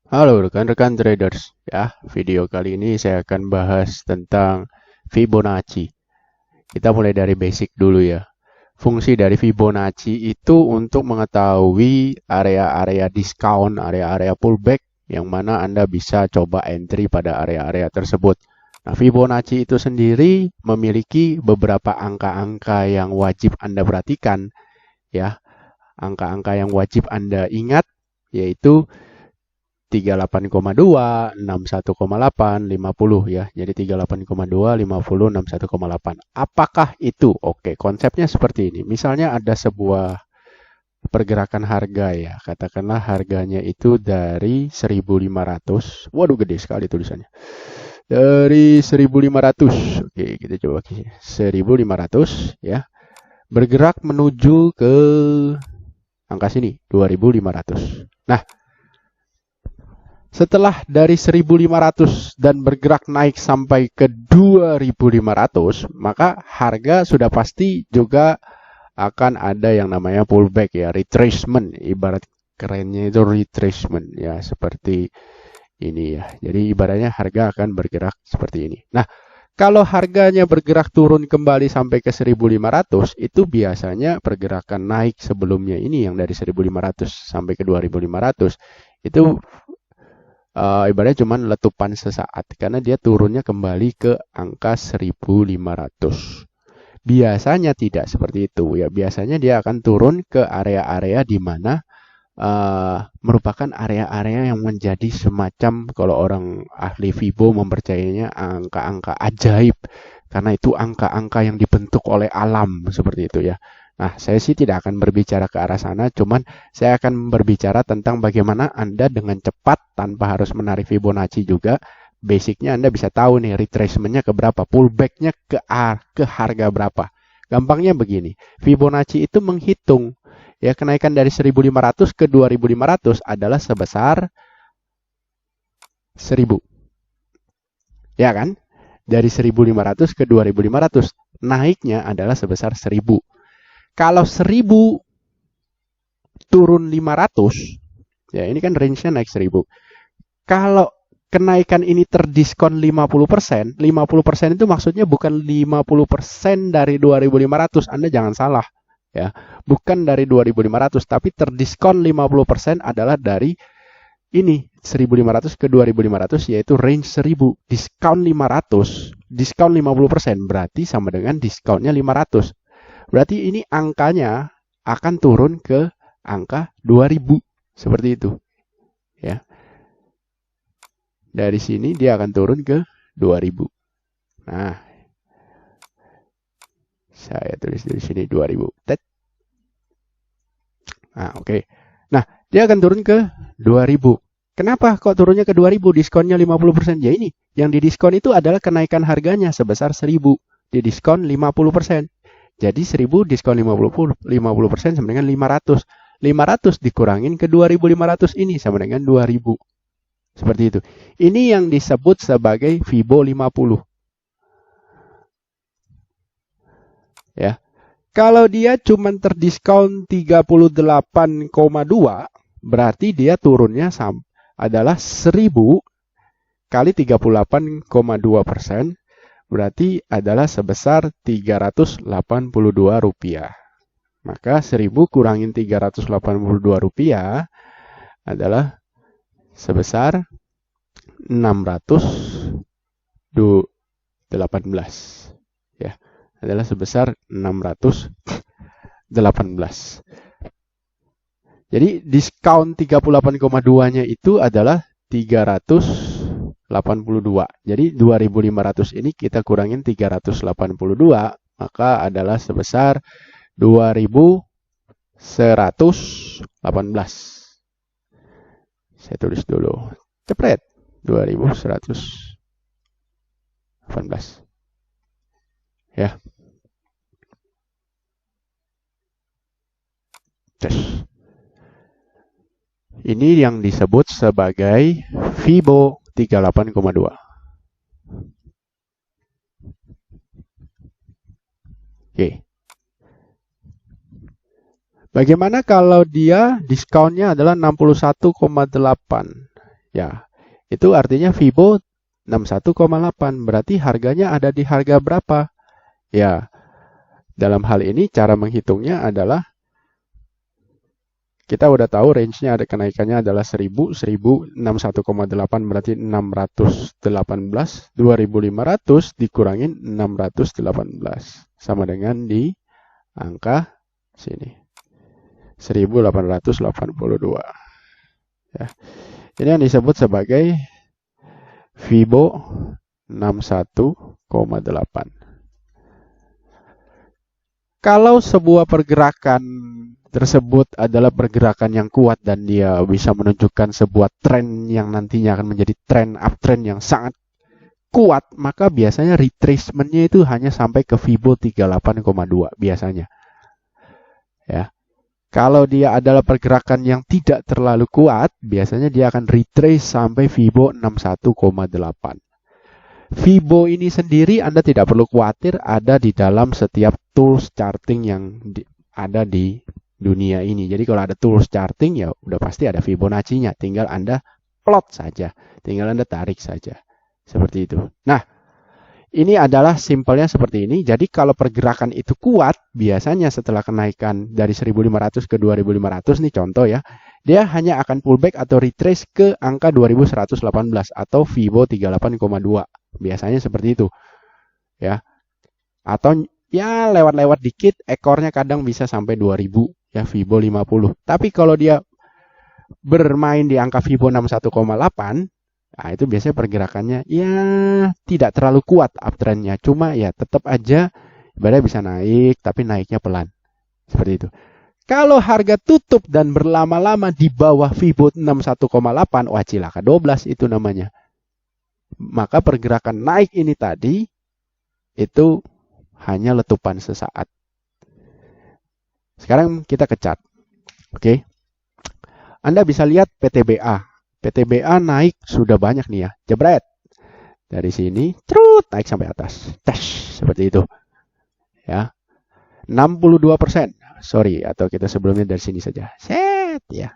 Halo rekan-rekan traders, ya. Video kali ini saya akan bahas tentang Fibonacci. Kita mulai dari basic dulu ya. Fungsi dari Fibonacci itu untuk mengetahui area-area diskon, area-area pullback yang mana Anda bisa coba entry pada area-area tersebut. Nah, Fibonacci itu sendiri memiliki beberapa angka-angka yang wajib Anda perhatikan, ya. Angka-angka yang wajib Anda ingat yaitu 38,2, 61,8, 50 ya. Jadi 38,2, 50, 61,8. Apakah itu? Oke, konsepnya seperti ini. Misalnya ada sebuah pergerakan harga ya. Katakanlah harganya itu dari 1.500. Waduh, gede sekali tulisannya. Dari 1.500. Oke, kita coba 1.500 ya. Bergerak menuju ke angka sini, 2.500. Nah, setelah dari 1.500 dan bergerak naik sampai ke 2.500, maka harga sudah pasti juga akan ada yang namanya pullback ya, retracement. Ibarat kerennya itu retracement ya, seperti ini ya. Jadi ibaratnya harga akan bergerak seperti ini. Nah, kalau harganya bergerak turun kembali sampai ke 1.500, itu biasanya pergerakan naik sebelumnya ini yang dari 1.500 sampai ke 2.500 itu ibaratnya cuma letupan sesaat karena dia turunnya kembali ke angka 1.500. Biasanya tidak seperti itu ya. Biasanya dia akan turun ke area-area di mana merupakan area-area yang menjadi semacam, kalau orang ahli Fibo mempercayainya, angka-angka ajaib karena itu angka-angka yang dibentuk oleh alam seperti itu ya. Nah, saya sih tidak akan berbicara ke arah sana, cuman saya akan berbicara tentang bagaimana Anda dengan cepat tanpa harus menarik Fibonacci juga, basicnya Anda bisa tahu nih retracementnya ke berapa, pullbacknya ke harga berapa. Gampangnya begini, Fibonacci itu menghitung ya kenaikan dari 1.500 ke 2.500 adalah sebesar 1.000. Ya kan? Dari 1.500 ke 2.500 naiknya adalah sebesar 1.000. Kalau 1.000 turun 500, ya ini kan range-nya naik 1.000. Kalau kenaikan ini terdiskon 50%, 50% itu maksudnya bukan 50% dari 2.500, Anda jangan salah. Ya, bukan dari 2.500, tapi terdiskon 50% adalah dari ini 1.500 ke 2.500, yaitu range 1.000. Diskon 500, diskon 50% berarti sama dengan diskonnya 500. Berarti ini angkanya akan turun ke angka 2.000 seperti itu ya. Dari sini dia akan turun ke 2.000. Nah, saya tulis dari sini 2.000. Nah, oke. Nah, dia akan turun ke 2.000. Kenapa kok turunnya ke 2.000? Diskonnya 50%. Ya ini, yang didiskon itu adalah kenaikan harganya sebesar 1.000. Didiskon 50%. Jadi 1.000 diskon 50% sama dengan 500. 500 dikurangin ke 2.500 ini sama dengan 2.000. Seperti itu. Ini yang disebut sebagai Fibo 50. Ya. Kalau dia cuma terdiskon 38,2, berarti dia turunnya adalah 1.000 kali 38,2%, berarti adalah sebesar Rp382. Maka 1.000 kurangin Rp382 adalah sebesar 618. Ya, adalah sebesar 618. Jadi diskon 38,2-nya itu adalah 382. Jadi 2.500 ini kita kurangin 382, maka adalah sebesar 2.118. Saya tulis dulu. Cepret. 2.118. Ya. Tes. Ini yang disebut sebagai Fibo 38,2. Oke. Bagaimana kalau dia diskonnya adalah 61,8? Ya, itu artinya Fibo 61,8. Berarti harganya ada di harga berapa? Ya, dalam hal ini cara menghitungnya adalah kita udah tahu range-nya ada kenaikannya adalah 1000, 61,8 berarti 618, 2500 dikurangin 618 sama dengan di angka sini 1882. Ya. Ini yang disebut sebagai Fibo 61,8. Kalau sebuah pergerakan tersebut adalah pergerakan yang kuat dan dia bisa menunjukkan sebuah tren yang nantinya akan menjadi tren uptrend yang sangat kuat, maka biasanya retracementnya itu hanya sampai ke Fibo 38,2 biasanya. Ya. Kalau dia adalah pergerakan yang tidak terlalu kuat, biasanya dia akan retrace sampai Fibo 61,8. Fibo ini sendiri Anda tidak perlu khawatir, ada di dalam setiap tools charting yang ada di dunia ini. Jadi kalau ada tools charting ya udah pasti ada Fibonacci-nya, tinggal Anda plot saja, tinggal Anda tarik saja. Seperti itu. Nah, ini adalah simpelnya seperti ini. Jadi kalau pergerakan itu kuat, biasanya setelah kenaikan dari 1500 ke 2500 nih contoh ya, dia hanya akan pullback atau retrace ke angka 2118 atau Fibo 38,2. Biasanya seperti itu. Ya. Atau ya lewat-lewat dikit, ekornya kadang bisa sampai 2000 ya, Fibo 50. Tapi kalau dia bermain di angka Fibo 61,8, nah itu biasanya pergerakannya ya tidak terlalu kuat uptrendnya, cuma ya tetap aja ibaratnya bisa naik tapi naiknya pelan. Seperti itu. Kalau harga tutup dan berlama-lama di bawah Fibo 61,8, wah cilaka 12 itu namanya. Maka pergerakan naik ini tadi itu hanya letupan sesaat. Sekarang kita ke chart. Oke. Anda bisa lihat PTBA. PTBA naik sudah banyak nih ya. Jebret. Dari sini, trut, naik sampai atas. Tash, seperti itu. Ya. 62%. Sorry, atau kita sebelumnya dari sini saja. Set, ya.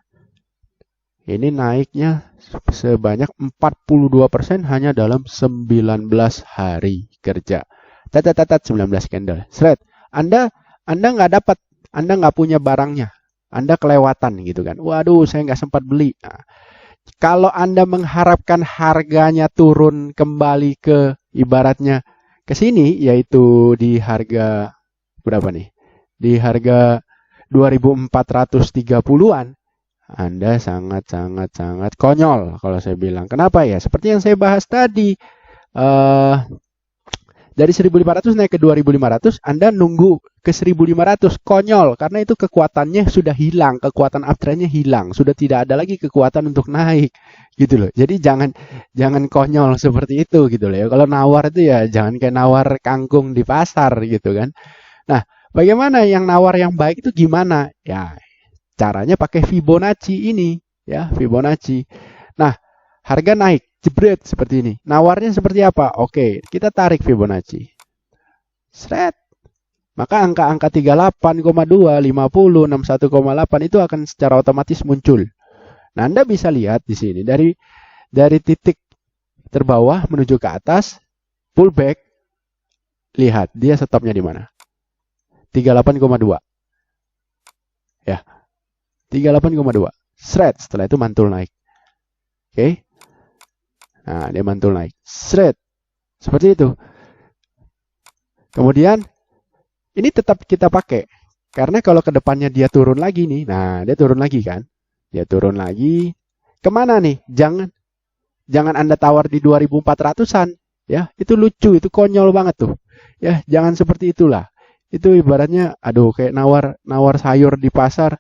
Ini naiknya sebanyak 42% hanya dalam 19 hari kerja. Tatat 19 candle. Seret. Anda nggak dapat, Anda nggak punya barangnya. Anda kelewatan gitu kan. Waduh, saya nggak sempat beli. Nah, kalau Anda mengharapkan harganya turun kembali ke ibaratnya ke sini, yaitu di harga berapa nih? Di harga 2430-an. Anda sangat konyol kalau saya bilang. Kenapa ya? Seperti yang saya bahas tadi. Dari 1500 naik ke 2500, Anda nunggu ke 1500. Konyol. Karena itu kekuatannya sudah hilang. Kekuatan uptrendnya hilang. Sudah tidak ada lagi kekuatan untuk naik. Gitu loh. Jadi jangan konyol seperti itu gitu loh ya. Kalau nawar itu ya jangan kayak nawar kangkung di pasar gitu kan. Nah, bagaimana yang nawar yang baik itu gimana? Ya, caranya pakai Fibonacci ini, ya, Fibonacci. Nah, harga naik, jebret seperti ini. Nawarnya seperti apa? Oke, kita tarik Fibonacci. Seret. Maka angka-angka 38,2, 50, 61,8 itu akan secara otomatis muncul. Nah, Anda bisa lihat di sini dari titik terbawah menuju ke atas, pullback. Lihat, dia stopnya di mana? 38,2. Ya. 38,2. Shred. Setelah itu mantul naik. Oke. Nah, dia mantul naik. Shred. Seperti itu. Kemudian, ini tetap kita pakai. Karena kalau ke depannya dia turun lagi nih. Nah, dia turun lagi kan. Dia turun lagi. Kemana nih? Jangan Anda tawar di 2400-an. Ya, itu lucu. Itu konyol banget tuh. Ya, jangan seperti itulah. Itu ibaratnya, aduh, kayak nawar sayur di pasar.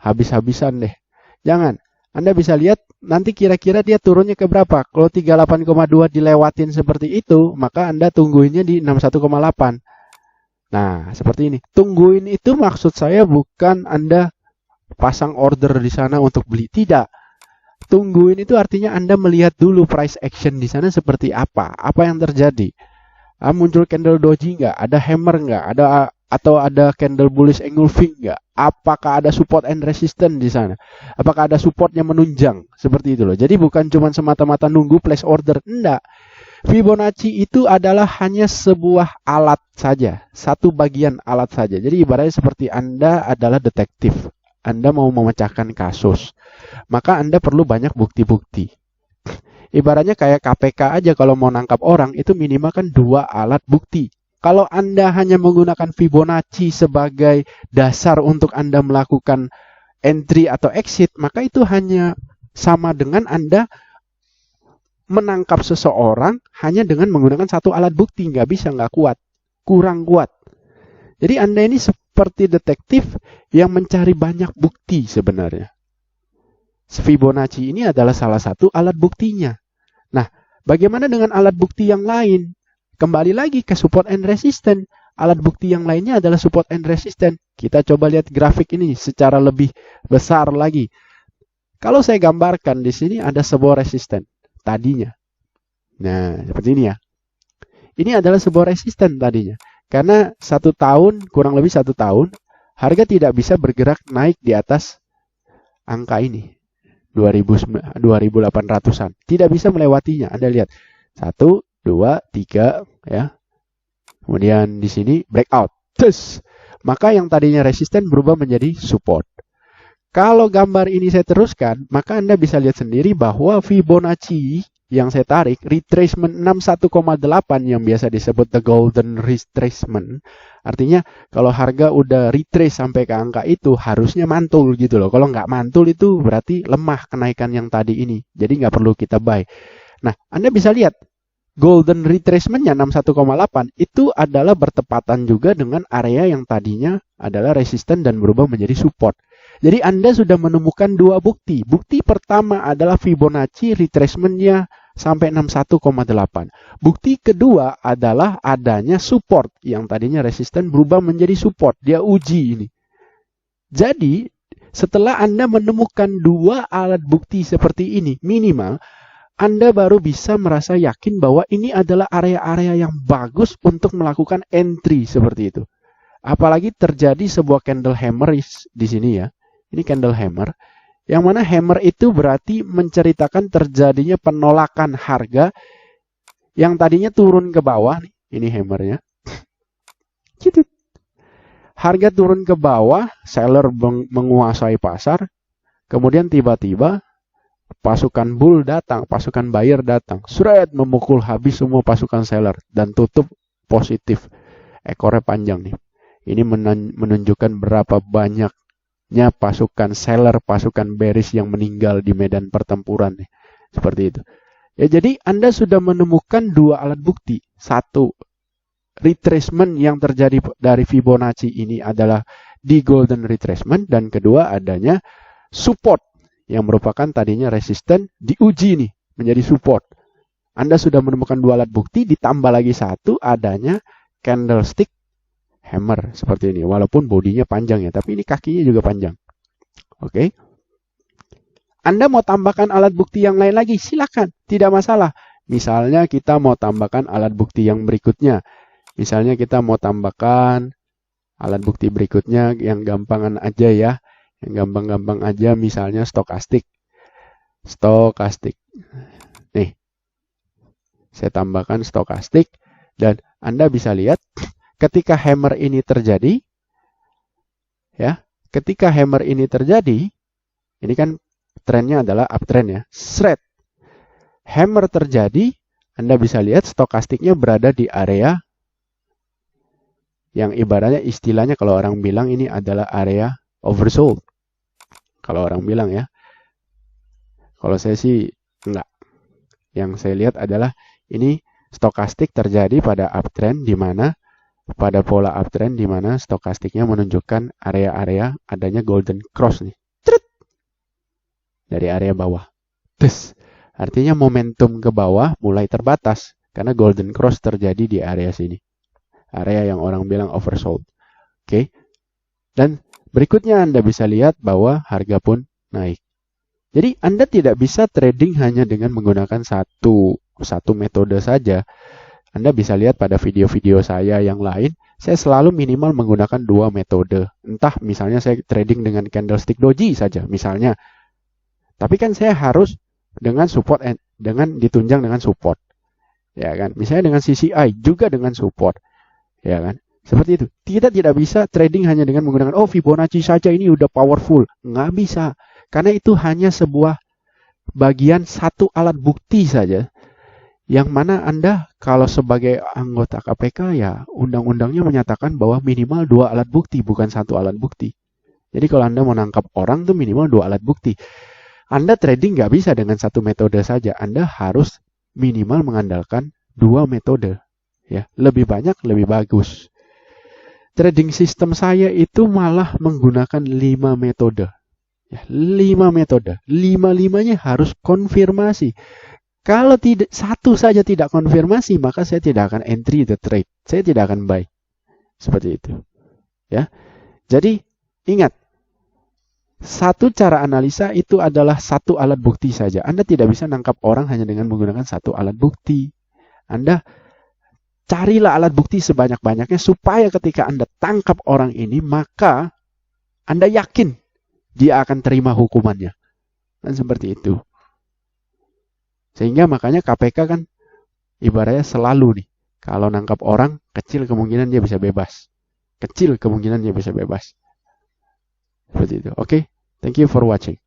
Habis-habisan deh. Jangan. Anda bisa lihat nanti kira-kira dia turunnya ke berapa. Kalau 38,2 dilewatin seperti itu, maka Anda tungguinnya di 61,8. Nah, seperti ini. Tungguin itu maksud saya bukan Anda pasang order di sana untuk beli. Tidak. Tungguin itu artinya Anda melihat dulu price action di sana seperti apa. Apa yang terjadi. Muncul candle doji nggak? Ada hammer nggak? Atau ada candle bullish engulfing nggak? Apakah ada support and resistance di sana? Apakah ada supportnya menunjang? Seperti itu loh. Jadi bukan cuma semata-mata nunggu place order. Enggak. Fibonacci itu adalah hanya sebuah alat saja. Satu bagian alat saja. Jadi ibaratnya seperti Anda adalah detektif. Anda mau memecahkan kasus. Maka Anda perlu banyak bukti-bukti. Ibaratnya kayak KPK aja kalau mau nangkap orang itu minimal kan 2 alat bukti. Kalau Anda hanya menggunakan Fibonacci sebagai dasar untuk Anda melakukan entry atau exit, maka itu hanya sama dengan Anda menangkap seseorang hanya dengan menggunakan satu alat bukti. Nggak bisa, nggak kuat. Kurang kuat. Jadi Anda ini seperti detektif yang mencari banyak bukti sebenarnya. Fibonacci ini adalah salah satu alat buktinya. Nah, bagaimana dengan alat bukti yang lain? Kembali lagi ke support and resistance. Alat bukti yang lainnya adalah support and resistance. Kita coba lihat grafik ini secara lebih besar lagi. Kalau saya gambarkan di sini ada sebuah resisten tadinya. Nah, seperti ini ya. Ini adalah sebuah resisten tadinya. Karena 1 tahun, kurang lebih 1 tahun, harga tidak bisa bergerak naik di atas angka ini. 2.800-an. Tidak bisa melewatinya. Anda lihat. 1, 2, 3, ya. Kemudian di sini breakout. Terus, maka yang tadinya resisten berubah menjadi support. Kalau gambar ini saya teruskan, maka Anda bisa lihat sendiri bahwa Fibonacci yang saya tarik, retracement 61,8 yang biasa disebut the golden retracement. Artinya kalau harga udah retrace sampai ke angka itu harusnya mantul gitu loh. Kalau nggak mantul itu berarti lemah kenaikan yang tadi ini. Jadi nggak perlu kita buy. Nah, Anda bisa lihat golden retracementnya 61,8 itu adalah bertepatan juga dengan area yang tadinya adalah resisten dan berubah menjadi support. Jadi Anda sudah menemukan 2 bukti. Bukti pertama adalah Fibonacci retracementnya sampai 61,8. Bukti kedua adalah adanya support yang tadinya resisten berubah menjadi support. Dia uji ini. Jadi setelah Anda menemukan 2 alat bukti seperti ini minimal, Anda baru bisa merasa yakin bahwa ini adalah area-area yang bagus untuk melakukan entry seperti itu. Apalagi terjadi sebuah candle hammer di sini ya. Ini candle hammer. Yang mana hammer itu berarti menceritakan terjadinya penolakan harga yang tadinya turun ke bawah. Ini hammernya. Harga turun ke bawah, seller menguasai pasar. Kemudian tiba-tiba pasukan bull datang, pasukan buyer datang. Seret memukul habis semua pasukan seller dan tutup positif. Ekornya panjang nih. Ini menunjukkan berapa banyaknya pasukan seller, pasukan bearish yang meninggal di medan pertempuran nih. Seperti itu. Ya, jadi Anda sudah menemukan 2 alat bukti. 1, retracement yang terjadi dari Fibonacci ini adalah di golden retracement, dan kedua adanya support yang merupakan tadinya resisten diuji nih menjadi support. Anda sudah menemukan 2 alat bukti, ditambah lagi 1 adanya candlestick hammer seperti ini. Walaupun bodinya panjang ya, tapi ini kakinya juga panjang. Oke. Anda mau tambahkan alat bukti yang lain lagi, silakan, tidak masalah. Misalnya kita mau tambahkan alat bukti yang berikutnya. Misalnya kita mau tambahkan alat bukti berikutnya yang gampangan aja ya. Yang gampang-gampang aja, misalnya stokastik. Stokastik. Nih. Saya tambahkan stokastik dan Anda bisa lihat ketika hammer ini terjadi, ya, ketika hammer ini terjadi, ini kan trennya adalah uptrend ya, shred. Hammer terjadi, Anda bisa lihat stokastiknya berada di area yang ibaratnya istilahnya kalau orang bilang ini adalah area oversold. Kalau orang bilang ya. Kalau saya sih enggak. Yang saya lihat adalah ini stokastik terjadi pada uptrend di mana pada pola uptrend di mana stokastiknya menunjukkan area-area adanya golden cross nih. Dari area bawah. Artinya momentum ke bawah mulai terbatas karena golden cross terjadi di area sini. Area yang orang bilang oversold. Oke. Dan berikutnya Anda bisa lihat bahwa harga pun naik. Jadi Anda tidak bisa trading hanya dengan menggunakan satu metode saja. Anda bisa lihat pada video-video saya yang lain, saya selalu minimal menggunakan 2 metode. Entah misalnya saya trading dengan candlestick doji saja misalnya. Tapi kan saya harus dengan support dengan ditunjang dengan support. Ya kan? Misalnya dengan CCI juga dengan support. Ya kan? Seperti itu. Kita tidak bisa trading hanya dengan menggunakan Fibonacci saja ini udah powerful. Nggak bisa. Karena itu hanya sebuah bagian satu alat bukti saja. Yang mana Anda kalau sebagai anggota KPK ya undang-undangnya menyatakan bahwa minimal 2 alat bukti bukan 1 alat bukti. Jadi kalau Anda menangkap orang tuh minimal 2 alat bukti. Anda trading nggak bisa dengan 1 metode saja. Anda harus minimal mengandalkan 2 metode. Ya, lebih banyak lebih bagus. Trading system saya itu malah menggunakan 5 metode. Ya, 5 metode. 5-5-nya harus konfirmasi. Kalau tidak satu saja tidak konfirmasi, maka saya tidak akan entry the trade. Saya tidak akan buy. Seperti itu. Ya. Jadi, ingat. Satu cara analisa itu adalah satu alat bukti saja. Anda tidak bisa nangkap orang hanya dengan menggunakan satu alat bukti. Anda carilah alat bukti sebanyak-banyaknya supaya ketika Anda tangkap orang ini, maka Anda yakin dia akan terima hukumannya. Dan seperti itu. Sehingga makanya KPK kan ibaratnya selalu nih. Kalau nangkap orang, kecil kemungkinan dia bisa bebas. Kecil kemungkinan dia bisa bebas. Seperti itu. Oke. Thank you for watching.